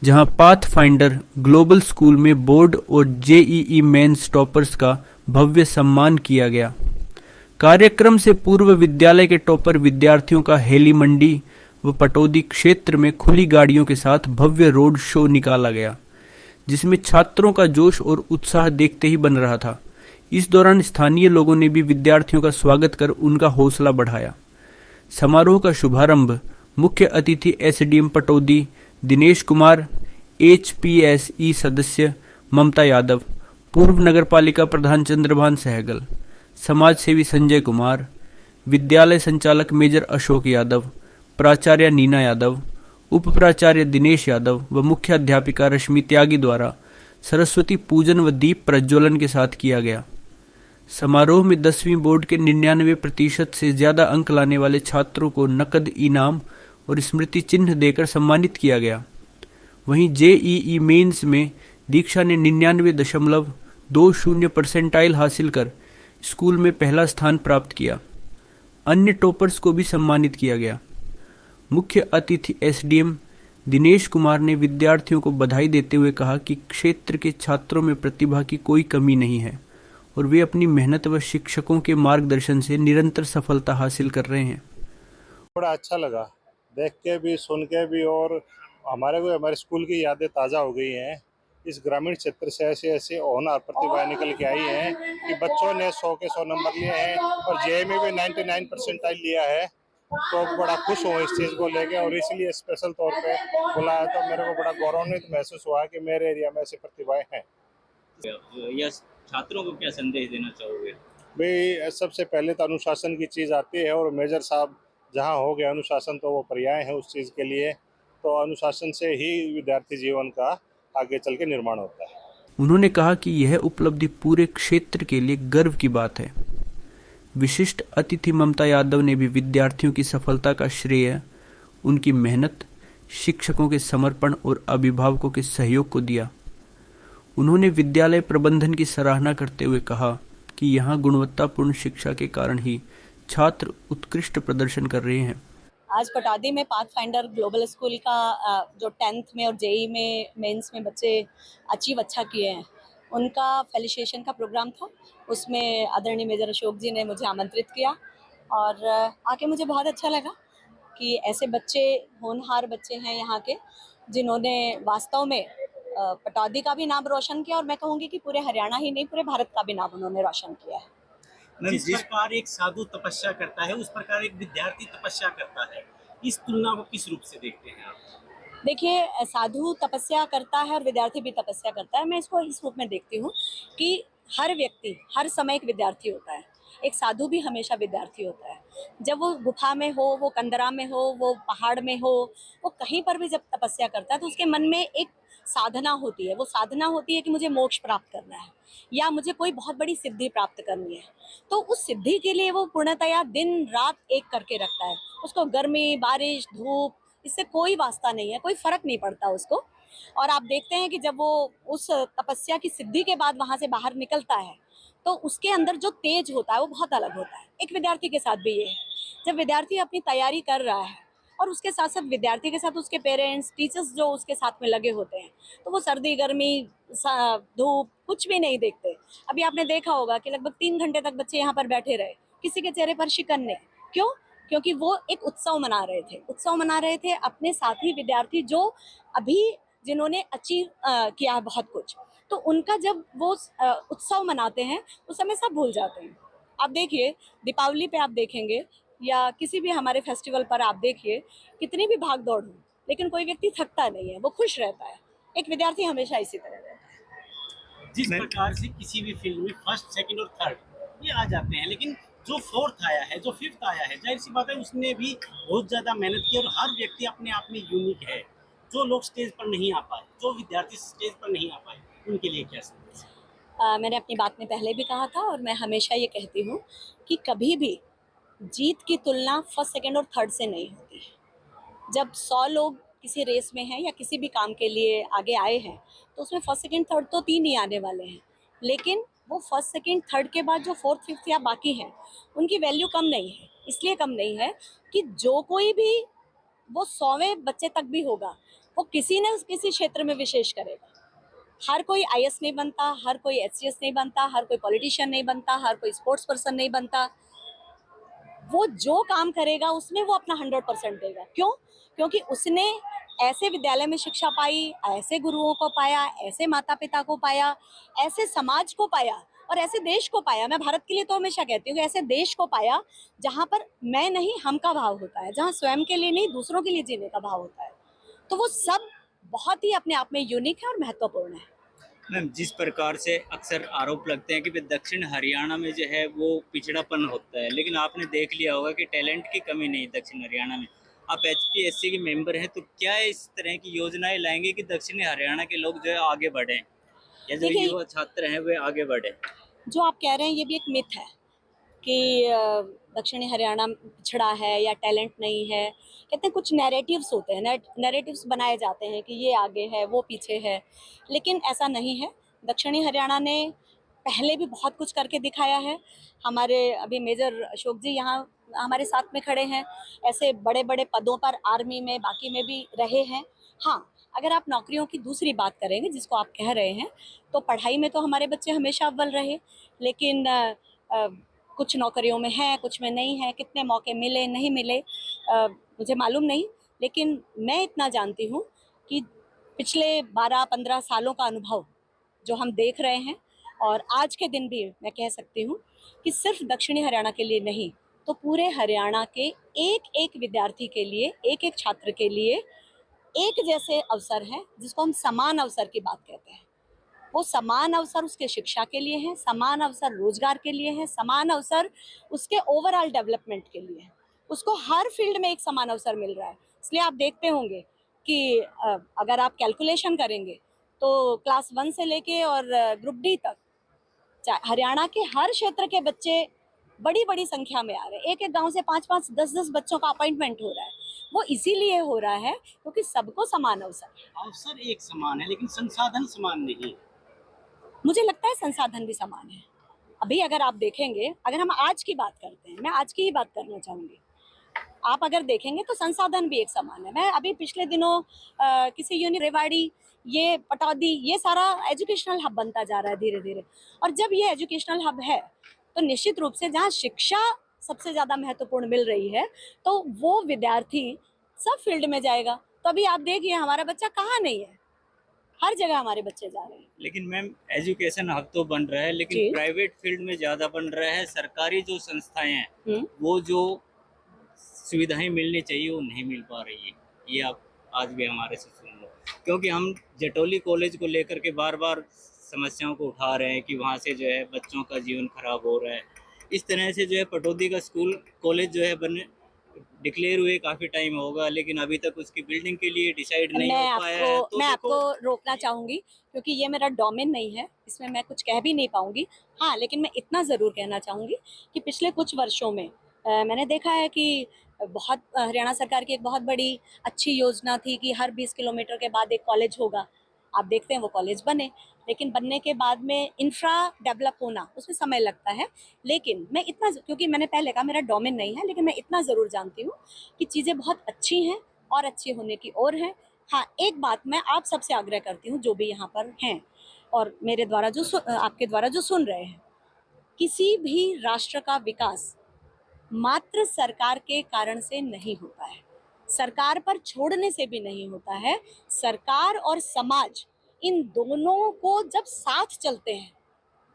जहां path finder global school में board और जेईई मेंस टॉपर्स का भव्य सम्मान किया गया। कार्यक्रम से पूर्व विद्यालय के टॉपर विद्यार्थियों का हेली मंडी व पटौदी क्षेत्र में खुली गाड़ियों के साथ भव्य रोड शो निकाला गया, जिसमें छात्रों का जोश और उत्साह देखते ही बन रहा था। इस दौरान स्थानीय लोगों ने भी विद्यार्थियों का स्वागत कर उनका हौसला बढ़ाया। समारोह का शुभारंभ मुख्य अतिथि एसडीएम पटौदी दिनेश कुमार, एचपीएसई सदस्य ममता यादव, पूर्व नगरपालिका प्रधान चंद्रभान सहगल, समाज सेवी संजय कुमार, विद्यालय संचालक मेजर अशोक यादव, प्राचार्य नीना यादव, उप प्राचार्य दिनेश यादव व मुख्य अध्यापिका रश्मि त्यागी द्वारा सरस्वती पूजन व दीप प्रज्वलन के साथ किया गया। समारोह में 10वीं बोर्ड के 99% से ज्यादा अंक लाने वाले छात्रों को नकद इनाम और स्मृति चिन्ह देकर सम्मानित किया गया। वहीं जेईई मेंस में दीक्षा ने 99.20 परसेंटाइल हासिल कर स्कूल में पहला स्थान प्राप्त किया। अन्य टॉपर्स को भी सम्मानित किया गया। मुख्य अतिथि एसडीएम दिनेश कुमार ने विद्यार्थियों को बधाई देते हुए कहा कि क्षेत्र के छात्रों में प्रतिभा की कोई कमी नहीं है और वे अपनी मेहनत व शिक्षकों के मार्गदर्शन से निरंतर सफलता हासिल कर रहे हैं। बड़ा अच्छा लगा देख के भी, सुन के भी, और हमारे स्कूल की यादें ताज़ा हो गई हैं। इस ग्रामीण क्षेत्र से ऐसे ऐसे होनहार प्रतिभाएं निकल के आई हैं कि बच्चों ने 100 के 100 नंबर लिए हैं और जेईई में भी 99 परसेंटाइल लिया है। तो बड़ा खुश हूँ इस चीज़ को लेके, और इसलिए स्पेशल तौर पे बुलाया तो मेरे को बड़ा गौरवान्वित महसूस हुआ कि मेरे एरिया में ऐसी प्रतिभाएं हैं। या छात्रों को क्या संदेश देना चाहोगे? भाई सबसे पहले तो अनुशासन की चीज़ आती है, और मेजर साहब जहाँ हो गया अनुशासन तो वो पर्याय है उस चीज़ के लिए। तो अनुशासन से ही विद्यार्थी जीवन का आगे चल के निर्माण होता है। उन्होंने कहा कि यह उपलब्धि पूरे क्षेत्र के लिए गर्व की बात है। विशिष्ट अतिथि ममता यादव ने भी विद्यार्थियों की सफलता का श्रेय उनकी मेहनत, शिक्षकों के समर्पण और अभिभावकों के सहयोग को दिया। उन्होंने विद्यालय प्रबंधन की सराहना करते हुए कहा कि यहाँ गुणवत्तापूर्ण शिक्षा के कारण ही छात्र उत्कृष्ट प्रदर्शन कर रहे हैं। आज पटौदी में पाथ फाइंडर ग्लोबल स्कूल का जो 10th में और जेईई में मेंस में बच्चे अचीव अच्छा किए हैं, उनका फेलिसिटेशन का प्रोग्राम था। उसमें आदरणीय मेजर अशोक जी ने मुझे आमंत्रित किया और आके मुझे बहुत अच्छा लगा कि ऐसे बच्चे, होनहार बच्चे हैं यहाँ के, जिन्होंने वास्तव में पटौदी का भी नाम रोशन किया, और मैं कहूँगी कि पूरे हरियाणा ही नहीं, पूरे भारत का भी नाम उन्होंने रोशन किया है। जिस प्रकार एक साधु तपस्या करता है, उस प्रकार एक विद्यार्थी तपस्या करता है। इस तुलना को किस रूप से देखते हैं आप? देखिए, साधु तपस्या करता है और विद्यार्थी भी तपस्या करता है। मैं इसको इस रूप में देखती हूँ कि हर व्यक्ति हर समय एक विद्यार्थी होता है। एक साधु भी हमेशा विद्यार्थी होता है। जब वो गुफा में हो, वो कंदरा में हो, वो पहाड़ में हो, वो कहीं पर भी जब तपस्या करता है तो उसके मन में एक साधना होती है। वो साधना होती है कि मुझे मोक्ष प्राप्त करना है या मुझे कोई बहुत बड़ी सिद्धि प्राप्त करनी है। तो उस सिद्धि के लिए वो पूर्णतया दिन रात एक करके रखता है। उसको गर्मी, बारिश, धूप, इससे कोई वास्ता नहीं है, कोई फर्क नहीं पड़ता उसको। और आप देखते हैं कि जब वो उस तपस्या की सिद्धि के बाद वहां से बाहर निकलता है तो उसके अंदर जो तेज होता है वो बहुत अलग होता है। एक विद्यार्थी के साथ भी ये है। जब विद्यार्थी अपनी तैयारी कर रहा है और उसके साथ साथ विद्यार्थी के साथ उसके पेरेंट्स, टीचर्स जो उसके साथ में लगे होते हैं, तो वो सर्दी, गर्मी, धूप कुछ भी नहीं देखते। अभी आपने देखा होगा कि लगभग 3 घंटे तक बच्चे यहाँ पर बैठे रहे, किसी के चेहरे पर शिकन नहीं। क्यों? क्योंकि वो एक उत्सव मना रहे थे। उत्सव मना रहे थे अपने साथी विद्यार्थी जो अभी जिन्होंने अचीव किया है बहुत कुछ। तो उनका जब वो उत्सव मनाते हैं उस समय सब भूल जाते हैं। आप देखिए, दीपावली पे आप देखेंगे या किसी भी हमारे फेस्टिवल पर आप देखिए, कितनी भी भाग दौड़ हो, लेकिन कोई व्यक्ति थकता नहीं है, वो खुश रहता है। एक विद्यार्थी हमेशा इसी तरह रहता है। जिस प्रकार से किसी भी फील्ड में फर्स्ट, सेकंड और थर्ड ये आ जाते हैं, लेकिन जो फोर्थ आया है, जो फिफ्थ आया है, जाहिर सी बात है उसने भी बहुत ज़्यादा मेहनत की, और हर व्यक्ति अपने आप में यूनिक है। जो लोग स्टेज पर नहीं आ पाए, जो विद्यार्थी स्टेज पर नहीं आ पाए, उनके लिए क्या संदेश है? मैंने अपनी बात में पहले भी कहा था और मैं हमेशा ये कहती हूँ कि कभी भी जीत की तुलना फर्स्ट, सेकंड और थर्ड से नहीं होती है। जब 100 लोग किसी रेस में हैं या किसी भी काम के लिए आगे आए हैं, तो उसमें फर्स्ट, सेकंड, थर्ड तो 3 ही आने वाले हैं। लेकिन वो फर्स्ट, सेकंड, थर्ड के बाद जो फोर्थ, फिफ्थ या बाकी हैं, उनकी वैल्यू कम नहीं है। इसलिए कम नहीं है कि जो कोई भी वो 100वें बच्चे तक भी होगा, वो किसी न किसी क्षेत्र में विशेष करेगा। हर कोई आईएएस नहीं बनता, हर कोई एचसीएस नहीं बनता, हर कोई पॉलिटिशियन नहीं बनता, हर कोई स्पोर्ट्स पर्सन नहीं बनता। वो जो काम करेगा उसमें वो अपना 100% देगा। क्यों? क्योंकि उसने ऐसे विद्यालय में शिक्षा पाई, ऐसे गुरुओं को पाया, ऐसे माता पिता को पाया, ऐसे समाज को पाया और ऐसे देश को पाया। मैं भारत के लिए तो हमेशा कहती हूँ कि ऐसे देश को पाया जहाँ पर मैं नहीं हम का भाव होता है, जहाँ स्वयं के लिए नहीं दूसरों के लिए जीने का भाव होता है। तो वो सब बहुत ही अपने आप में यूनिक है और महत्वपूर्ण है। मैम, जिस प्रकार से अक्सर आरोप लगते हैं कि भाई दक्षिण हरियाणा में जो है वो पिछड़ापन होता है, लेकिन आपने देख लिया होगा कि टैलेंट की कमी नहीं दक्षिण हरियाणा में। आप एचपीएससी के मेंबर हैं, तो क्या इस तरह की योजनाएं लाएंगे कि दक्षिणी हरियाणा के लोग जो है आगे बढ़ें, या जो देखिए, युवा छात्र हैं वे आगे बढ़ें? जो आप कह रहे हैं ये भी एक मिथ है कि दक्षिणी हरियाणा पिछड़ा है या टैलेंट नहीं है। कहते हैं कुछ नैरेटिव्स होते हैं, नैरेटिव्स बनाए जाते हैं कि ये आगे है वो पीछे है, लेकिन ऐसा नहीं है। दक्षिणी हरियाणा ने पहले भी बहुत कुछ करके दिखाया है। हमारे अभी मेजर अशोक जी यहाँ हमारे साथ में खड़े हैं, ऐसे बड़े बड़े पदों पर आर्मी में बाकी में भी रहे हैं। हाँ, अगर आप नौकरियों की दूसरी बात करेंगे जिसको आप कह रहे हैं, तो पढ़ाई में तो हमारे बच्चे हमेशा अव्वल रहे, लेकिन कुछ नौकरियों में है, कुछ में नहीं है। कितने मौके मिले नहीं मिले मुझे मालूम नहीं, लेकिन मैं इतना जानती हूँ कि पिछले 12-15 सालों का अनुभव जो हम देख रहे हैं, और आज के दिन भी मैं कह सकती हूँ कि सिर्फ दक्षिणी हरियाणा के लिए नहीं, तो पूरे हरियाणा के एक एक विद्यार्थी के लिए, एक एक छात्र के लिए एक जैसे अवसर हैं, जिसको हम समान अवसर की बात कहते हैं। वो समान अवसर उसके शिक्षा के लिए हैं, समान अवसर रोजगार के लिए हैं, समान अवसर उसके ओवरऑल डेवलपमेंट के लिए है। उसको हर फील्ड में एक समान अवसर मिल रहा है। इसलिए आप देखते होंगे कि अगर आप कैलकुलेशन करेंगे तो क्लास 1 से लेके और ग्रुप डी तक हरियाणा के हर क्षेत्र के बच्चे बड़ी बड़ी संख्या में आ रहे हैं। एक एक गांव से 5-5, 10-10 बच्चों का अपॉइंटमेंट हो रहा है। वो इसीलिए हो रहा है क्योंकि सबको समान अवसर है। अवसर एक समान है लेकिन संसाधन समान नहीं है। मुझे लगता है संसाधन भी समान है। अभी अगर आप देखेंगे, अगर हम आज की बात करते हैं, मैं आज की ही बात करना चाहूँगी। आप अगर देखेंगे तो संसाधन भी एक समान है। मैं अभी पिछले दिनों किसी रेवाड़ी, ये पटौदी, ये सारा एजुकेशनल हब बनता जा रहा है धीरे धीरे। और जब ये एजुकेशनल हब है तो निश्चित रूप से जहाँ शिक्षा सबसे ज़्यादा महत्वपूर्ण मिल रही है, तो वो विद्यार्थी सब फील्ड में जाएगा। तो अभी आप देखिए हमारा बच्चा कहाँ नहीं है, हर जगह हमारे बच्चे जा रहे हैं। लेकिन मैम, एजुकेशन हब तो बन रहा है, जी। लेकिन प्राइवेट फील्ड में ज़्यादा बन रहा है। सरकारी जो संस्थाएं हैं वो जो सुविधाएं मिलनी चाहिए वो नहीं मिल पा रही है। ये आप आज भी हमारे से सुन लो, क्योंकि हम जटोली कॉलेज को लेकर के बार बार समस्याओं को उठा रहे हैं कि वहाँ से जो है बच्चों का जीवन खराब हो रहा है। इस तरह से जो है पटौदी का स्कूल कॉलेज जो है बने डिक्लेयर हुए काफ़ी टाइम होगा, लेकिन अभी तक उसकी बिल्डिंग के लिए डिसाइड नहीं हो पाया है। तो मैं देखो, आपको रोकना चाहूंगी क्योंकि ये मेरा डोमेन नहीं है, इसमें मैं कुछ कह भी नहीं पाऊंगी। हाँ, लेकिन मैं इतना ज़रूर कहना चाहूंगी कि पिछले कुछ वर्षों में मैंने देखा है कि बहुत हरियाणा सरकार की एक बहुत बड़ी अच्छी योजना थी कि हर 20 किलोमीटर के बाद एक कॉलेज होगा। आप देखते हैं वो कॉलेज बने, लेकिन बनने के बाद में इंफ्रा डेवलप होना उसमें समय लगता है। लेकिन मैं इतना, क्योंकि मैंने पहले कहा मेरा डोमेन नहीं है, लेकिन मैं इतना ज़रूर जानती हूँ कि चीज़ें बहुत अच्छी हैं और अच्छी होने की ओर हैं। हाँ, एक बात मैं आप सबसे आग्रह करती हूँ जो भी यहाँ पर हैं और मेरे द्वारा जो आपके द्वारा जो सुन रहे हैं, किसी भी राष्ट्र का विकास मात्र सरकार के कारण से नहीं होता है, सरकार पर छोड़ने से भी नहीं होता है। सरकार और समाज इन दोनों को जब साथ चलते हैं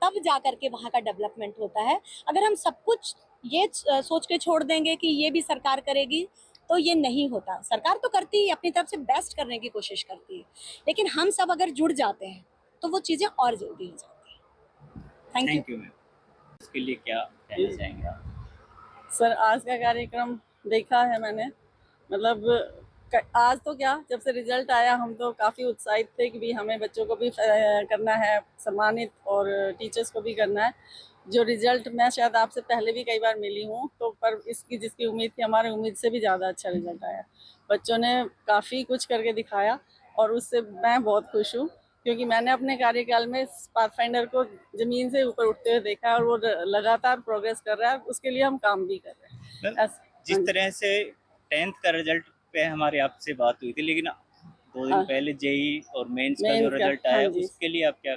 तब जाकर के वहाँ का डेवलपमेंट होता है। अगर हम सब कुछ ये सोच के छोड़ देंगे कि ये भी सरकार करेगी तो ये नहीं होता। सरकार तो करती है, अपनी तरफ से बेस्ट करने की कोशिश करती है, लेकिन हम सब अगर जुड़ जाते हैं तो वो चीज़ें और जल्दी हो जाती हैं। Thank you ma'am. इसके लिए क्या कहना चाहेंगे आप? सर, आज का कार्यक्रम देखा है मैंने, मतलब आज तो क्या, जब से रिजल्ट आया हम तो काफ़ी उत्साहित थे कि भी हमें बच्चों को भी करना है सम्मानित और टीचर्स को भी करना है। जो रिजल्ट, मैं शायद आपसे पहले भी कई बार मिली हूँ, तो पर इसकी जिसकी उम्मीद थी, हमारी उम्मीद से भी ज़्यादा अच्छा रिजल्ट आया। बच्चों ने काफ़ी कुछ करके दिखाया और उससे मैं बहुत खुश हूँ, क्योंकि मैंने अपने कार्यकाल में पाथफाइंडर को ज़मीन से ऊपर उठते हुए देखा और वो लगातार प्रोग्रेस कर रहा है। उसके लिए हम काम भी कर रहे हैं। जिस तरह से 10th का रिजल्ट पे हमारी आपसे बात हुई थी, लेकिन 2 दिन हाँ। पहले जेई और मेंस का जो मेंस का, रिजल्ट हाँ आया जी। उसके लिए आप क्या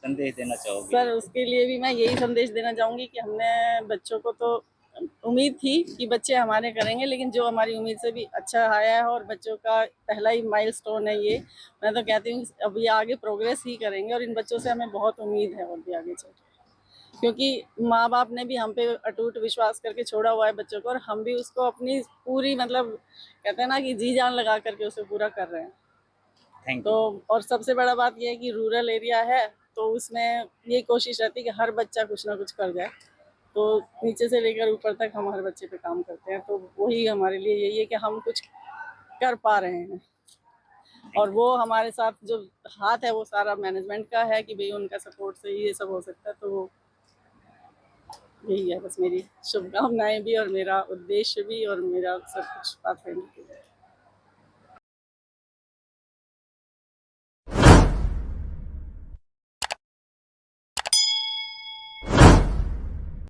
संदेश देना चाहोगे? सर उसके लिए भी मैं यही संदेश देना चाहूँगी कि हमने बच्चों को तो उम्मीद थी कि बच्चे हमारे करेंगे, लेकिन जो हमारी उम्मीद से भी अच्छा आया है और बच्चों का पहला ही माइलस्टोन है ये। मैं तो कहती हूँ अब ये आगे प्रोग्रेस ही करेंगे और इन बच्चों से हमें बहुत उम्मीद है और भी आगे चल के। क्योंकि माँ बाप ने भी हम पे अटूट विश्वास करके छोड़ा हुआ है बच्चों को, और हम भी उसको अपनी पूरी मतलब कहते हैं ना कि जी जान लगा करके उसे पूरा कर रहे हैं। थैंक तो यू। और सबसे बड़ा बात यह है कि रूरल एरिया है, तो उसमें ये कोशिश रहती है कि हर बच्चा कुछ ना कुछ कर जाए। तो नीचे से लेकर ऊपर तक हम हर बच्चे पे काम करते हैं, तो वही हमारे लिए यही है कि हम कुछ कर पा रहे हैं। और वो हमारे साथ जो हाथ है वो सारा मैनेजमेंट का है कि भाई उनका सपोर्ट से ही ये सब हो सकता है। तो यही है बस मेरी शुभकामनाएं भी और मेरा उद्देश्य भी और मेरा सब कुछ बात है।